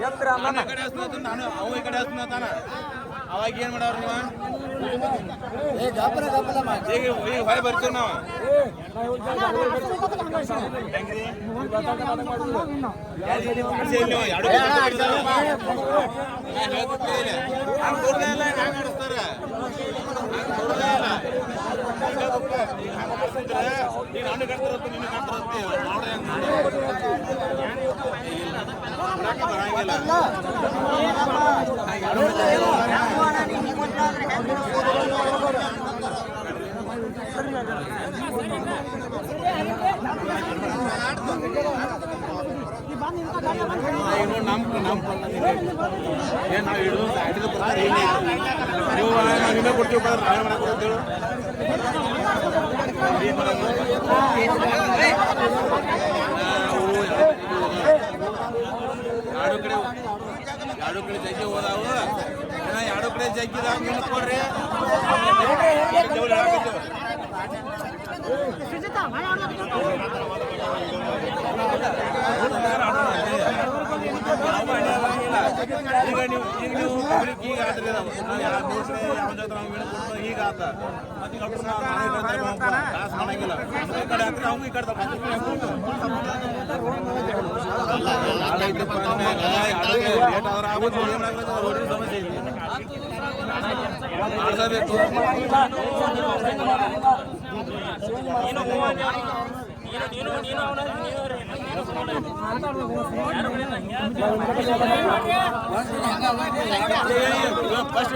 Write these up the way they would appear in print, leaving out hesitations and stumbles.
ನಾನು ಕಡೆ ನಾನು ಅವ ಈ ಕಡೆ ತಾನ ಅವಾಗ ಏನ್ ಮಾಡವ್ರ ನೀವು ಈಗ ಹೊರ ಬರ್ತೀವಿ ನಾವು ನಾವು ಹಿಡಿದು ಬರ್ತಾರೆ ನೀವು ನಾವಿನ್ನ ಕೊಡ್ತೀವಿ ನಾವೇ ಮಾಡಕ್ ಕೊಡ್ತೇವೆ ಎರಡು ಕಡೆ ಜಗ್ಗಿ ಹೋದಾವು ಎರಡು ಕಡೆ ಜಗ್ಗಿದಾವ ನಿಂತ್ಕೊಡ್ರಿ ಈಗ ನೀವು ಈಗ ಆದ್ರೆ ಈಗ ಆತ ಮಾಡಂಗಿಲ್ಲ ಈ ಕಡೆ ಹಾಕ್ರೆ ಅವ್ನು ಈ ಕಡೆ ಲೇಟ್ ಆದ್ರೆ ಆಗೋದು ಏನಾಗ್ತದೆ ರೋಡಿನ ಸಮಸ್ಯೆ ಇದೆ ಮಾಡಿಸಬೇಕು ಫಸ್ಟ್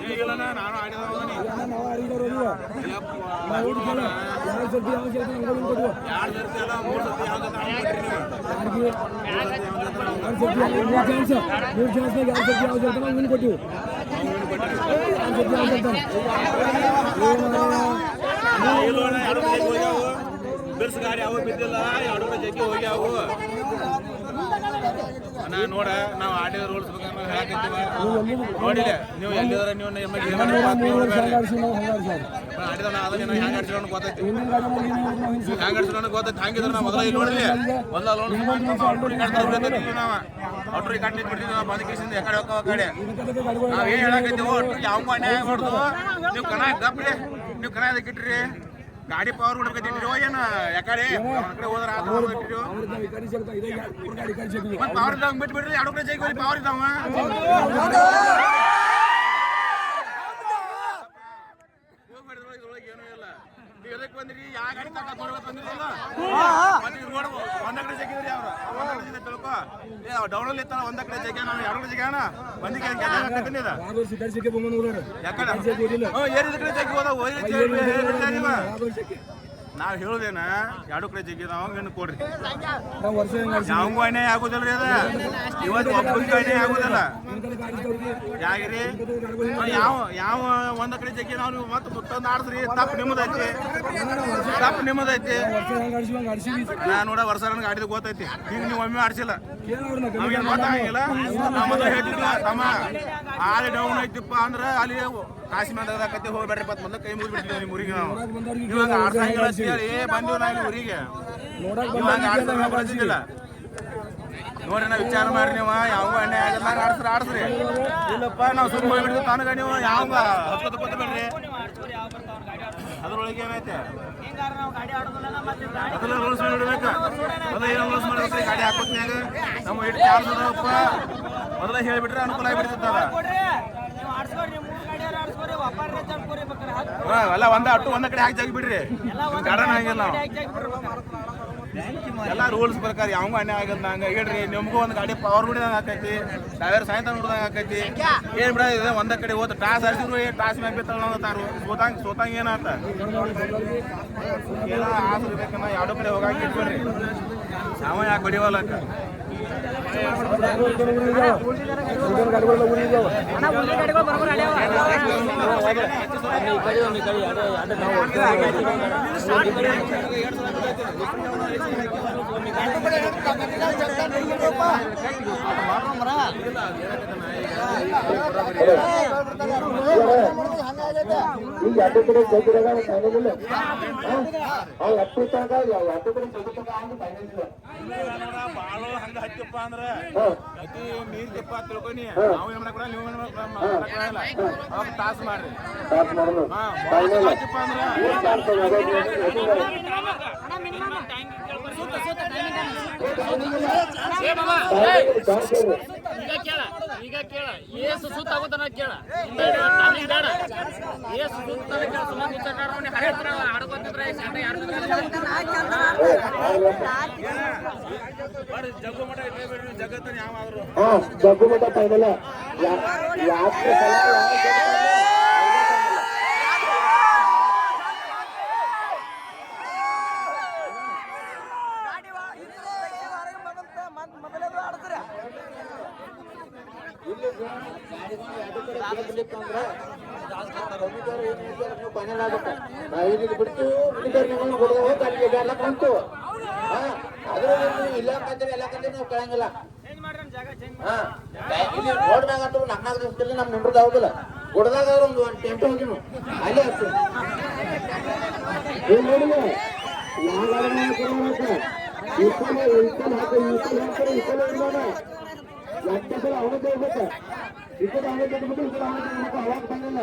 ಈಗಲ್ಲ ನಾನು ಬಿರ್ಸ್ ಗಾಡಿ ಅವು ಬಿದ್ದಿಲ್ಲ ಎರಡು ಜಗ್ಗಿ ಹೋಗ್ಯಾವು ನೋಡ ನಾವು ಆಡಿದ ರೂಲ್ಸ್ ನೋಡಿಲ್ಲ ನೀವು ಎಲ್ಲಿದ್ರೆ ನೀವು ಆಡಿದ ಹೆಂಗ್ ಆಡ್ಸಿರೋಣ ಗೊತ್ತೈತಿ ಹೆಂಗ್ ಆಡ್ಸಿರೋಣ ಗೊತ್ತೈತಿ ಹಂಗಿದ್ರೆ ನಾವು ಮೊದಲ ಇಲ್ಲಿ ನೋಡಿಲ್ಲ ಮೊದಲ ನಾವು ಒಟ್ಟರಿಗೆ ಕಟ್ಟಿ ಬಿಡ್ತೀವಿ ನಾವು ಬಂದ ಕೇಸಿಂದ ಎಕಡೆ ಹೋಗೋ ಕಡೆ ನಾವ್ ಏನ್ ಹೇಳಕೈತಿವು ಒಟ್ಟರಿಗೆ ಯಾವ ಅನ್ಯಾಯ ಮಾಡ್ದು ನೀವು ಕಣ ಗಪ್ರಿ ನೀವು ಕಣ ಅದಕ್ಕೆ ಇಟ್ರಿ ಗಾಡಿ ಪವರ್ ಹುಡುಕೈತಿಟ್ಟಿರೋ ಏನು ಯಾಕಡೆ ಕಡೆ ಹೋದ್ರ ಪವರ್ ಇದ್ದಾವ ಬಿಟ್ಬಿಡ್ರಿ ಎರಡು ಕಡೆ ಜೈಗೆ ಹೋಗಿ ಪವರ್ ಇದ್ದಾವ ಏನೂ ಇಲ್ಲ ನೀವು ಎದಕ್ಕೆ ಬಂದ್ರಿ ಯಾವ ಗಾಡಿ ತಗೊಂಡು ಬಂದಿರಲ್ಲ ರೋಡ್ ಒಂದ ಕಡೆ ಜಗಿದ್ರಿ ಅವ್ರು ಒಂದ ಕಡೆ ತಿಳ್ಕೊ ಡೌನಲ್ಲಿ ಇರ್ತಾರ ಒಂದ ಕಡೆ ಜಗ್ಗ ನಾನು ಎರಡು ಕಡೆ ಜಗ್ಗಾನ ಬಂದಿಗೆ ಯಾಕಡೆ ಏರಿದ ಕಡೆ ಜಗ್ಗಿ ಹೋದ ನಾವ್ ಹೇಳುದೇನ ಎರಡು ಕಡೆ ಜಗ್ಗಿ ನಾವು ಏನು ಕೊಡ್ರಿ ಯಾವಂಗೂ ಅನ್ಯಾಯ ಆಗುದಿಲ್ರಿ ಅದ ಇವತ್ತು ಒಬ್ಬರಿಗೆ ಅನ್ಯಾಯ ಆಗುದಿಲ್ಲ ಯಾಗಿರಿ ಯಾವ ಒಂದ ಕಡೆ ಜಗ್ಗಿ ನಾವು ಮತ್ತೆ ತಂದು ಆಡಿದ್ರಿ ತಪ್ಪು ನಿಮ್ಮದೈತಿ ನಾ ನೋಡ ವರ್ಷ ನನ್ಗೆ ಆಡಿದ ಗೊತ್ತೈತಿ ಈಗ ನೀವು ಒಮ್ಮೆ ಆಡ್ಸಿಲ್ಲ ನಮ್ಗೇನು ಗೊತ್ತಾಗಿಲ್ಲ ನಾವು ಮೊದಲು ಹೇಳ್ತಿದ್ವಿ ತಮ್ಮ ಆಳಿ ಡೌನ್ ಐತಿಪ್ಪ ಅಂದ್ರೆ ಅಲ್ಲಿ ಕಾಶಿಮಾಕತಿ ಹೋಗ್ಬೇಡ್ರಿ ಮೊದಲು ಕೈ ಮುಗಿದ್ಬಿಡ್ತೀವಿ ನಿಮ್ಮ ಊರಿಗೆ ನಾವು ಇವಾಗ ಆಡ್ಸಂಗಿಲ್ಲ ಹೇಳಿ ಬಂದಿವಿ ನಾವು ಊರಿಗೆ ಇವಾಗ ಆಡ್ಸಂಗಿಲ್ಲ ನೋಡ್ರಿ ನಾವು ವಿಚಾರ ಮಾಡ್ರಿ ನೀವು ಯಾವ ಅನ್ಯಾಯ ಆಗಲ್ಲ ಆಡ್ಸ್ರಿ ಇಲ್ಲಪ್ಪ ನಾವು ಸುಮ್ಮನೆ ಹೋಗ್ಬಿಡ್ತೀವಿ ತನಗ ನೀವು ಯಾವ ಹತ್ಕೊತ ಬಿಡ್ರಿ ಅದ್ರೊಳಗೆ ಏನೈತೆ ಅದೆಲ್ಲ ರೂಲ್ಸ್ ನೋಡ್ಬೇಕು ಅದ ಏನೋ ರೂಲ್ಸ್ ಮಾಡ್ಬೇಕ್ರಿ ಗಾಡಿ ಹಾಕೋತ್ನ್ಯಾಗ ನಮ್ಮ ಇಟ್ಟು ಚಾರ್ಜ್ ಅದಾವಪ್ಪ ಮೊದಲ ಹೇಳ್ಬಿಟ್ರೆ ಅನುಕೂಲ ಆಗಿಬಿಡ್ತಿತ್ತದ ಎಲ್ಲ ಒಂದ ಕಡೆ ಹಾಕಿ ಜಾಗಿ ಬಿಡ್ರಿ ಗಾರ್ಡನ್ ಹಂಗಿಲ್ಲ ನಾವು ಎಲ್ಲ ರೂಲ್ಸ್ ಪ್ರಕಾರ ಯಾವಂಗೂ ಅನ್ಯಾಯ ಆಗಲ್ಲ ಹಂಗ ಹೇಳ್ರಿ ನಿಮ್ಗೂ ಒಂದು ಗಾಡಿ ಪವರ್ ಬಿಡಿದಂಗೆ ಆಕೈತಿ ಟೈರ್ ಸಾಯಂತ ನೋಡ್ದಂಗೆ ಆಕೈತಿ ಏನ್ ಬಿಡ ಇದೆ ಒಂದ ಕಡೆ ಹೋದ ಟಾಸ್ ಹರಿಸಿದ್ರು ಟಾಸ್ ಮ್ಯಾಗ ಬಿತ್ತಾರು ಸೋತಂಗ ಏನಾತ ಎಲ್ಲ ಆಸೆ ಇರ್ಬೇಕನ್ನ ಎರಡು ಕಡೆ ಹೋಗಾಕ ಇಟ್ಕೊಳ್ರಿ ಸಾವ ಯಾಕೆ ಹೊಡಿವಲ್ಲಕ್ಕ ಈಗ ಎರಡು ಕಡೆ ಜಗ್ಗಿದಾಗ ಫೈನಲ್ ಇಲ್ಲ ಎಷ್ಟು ತನಕ ಎರಡು ಕಡೆ ಜಗ್ಗಿ ತನಕ ಅಂದ್ರೆ ಫೈನಲ್ ಇಲ್ಲ ಬಾಳು ಹಂಗ ಹತ್ತಿಪ್ಪ ಅಂದ್ರ ಅತಿ ನೀರ್ ತಿಪ್ಪ ತಿಳ್ಕೊನಿ ನಾವು ಏನ್ ಮಾಡಕ್ ನೀವು ಅವಾಗ ತಾಸ್ ಮಾಡ್ರಿ ಮಾಡೋದು ಹತ್ತಿಪ್ಪ ಅಂದ್ರ ಈಗ ಕೇಳ ಏಸು ಸುತ್ತ ಆಗುತ್ತಾನ ಕೇಳ ಏಸು ಸುತ್ತಾನ ಕೇಳ ಸುಮಾರು ಹಡ್ಕೊತಿದ್ರೆ ಜಗ್ಗು ಮಠ ಇಟ್ಬಿಡ್ರಿ ಜಗತ್ತನ್ನ ಯಾವಾದ್ರು ಜಗ್ಗು ಮಠ ಫೈನಲ್ ಫೈನಲ್ ಆಗುತ್ತೆ ಬಿಟ್ಟು ಎಲ್ಲ ಬಂತು ಇಲ್ಲ ಕಂದ್ರೆ ಎಲ್ಲ ಕಂದ್ರೆ ನಾವು ಕೇಳಂಗಿಲ್ಲ ಇಲ್ಲಿ ರೋಡ್ ಮ್ಯಾಗ ಅಂತೂ ನಾಲ್ಕು ದಿವಸದಲ್ಲಿ ನಮ್ ನಿಂಡ್ರದ್ದು ಆಗುದಿಲ್ಲ ಗುಡ್ದಾಗ ಒಂದು ಟೆಂಪೋ ಹೋಗಿನು ಅಲ್ಲೇ ಆಗ್ತದೆ ಅವನದ್ದೇ ಹೋಗ್ಬೇಕ ಈ ಕಡೆ ಅವನದ್ದು ಬಿಟ್ಟು ಈ ಕಡೆ ಅವನದ್ದು ಅವಾಗ ಬಂದಿಲ್ಲ